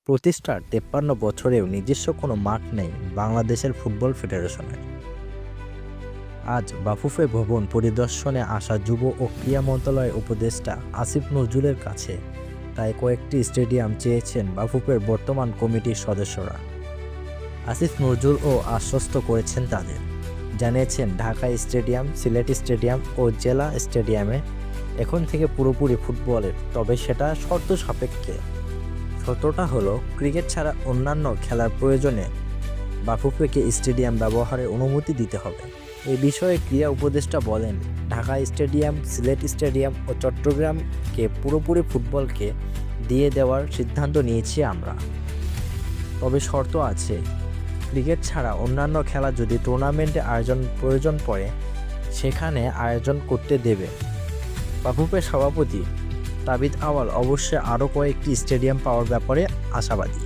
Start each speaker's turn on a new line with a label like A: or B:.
A: প্রতিষ্ঠার ৫৩ বছরেও নিজস্ব কোনো মাঠ নেই বাংলাদেশের ফুটবল ফেডারেশনের। আজ বাফুফে ভবন পরিদর্শনে আসা যুব ও ক্রীড়া মন্ত্রণালয়ের উপদেষ্টা আসিফ নজরুলের কাছে তাই কয়েকটি স্টেডিয়াম চেয়েছেন বাফুফের বর্তমান কমিটির সদস্যরা। আসিফ নজরুলও আশ্বস্ত করেছেন তাদের, জানিয়েছেন ঢাকা স্টেডিয়াম, সিলেট স্টেডিয়াম ও জেলা স্টেডিয়ামে এখন থেকে পুরোপুরি ফুটবলের, তবে সেটা শর্ত সাপেক্ষে। শর্তটা হলো ক্রিকেট ছাড়া অন্যান্য খেলার প্রয়োজনে বাফুফেকে স্টেডিয়াম ব্যবহারের অনুমতি দিতে হবে। এ বিষয়ে ক্রীড়া উপদেষ্টা বলেন, ঢাকা স্টেডিয়াম, সিলেট স্টেডিয়াম ও চট্টগ্রামকে পুরোপুরি ফুটবলকে দিয়ে দেওয়ার সিদ্ধান্ত নিয়েছি আমরা। তবে শর্ত আছে, ক্রিকেট ছাড়া অন্যান্য খেলা যদি টুর্নামেন্টে আয়োজন প্রয়োজন পড়ে সেখানে আয়োজন করতে দেবে। বাফুফের সভাপতি তাবিথ আউয়াল অবশ্যই আরও কয়েকটি স্টেডিয়াম পাওয়ার ব্যাপারে আশাবাদী।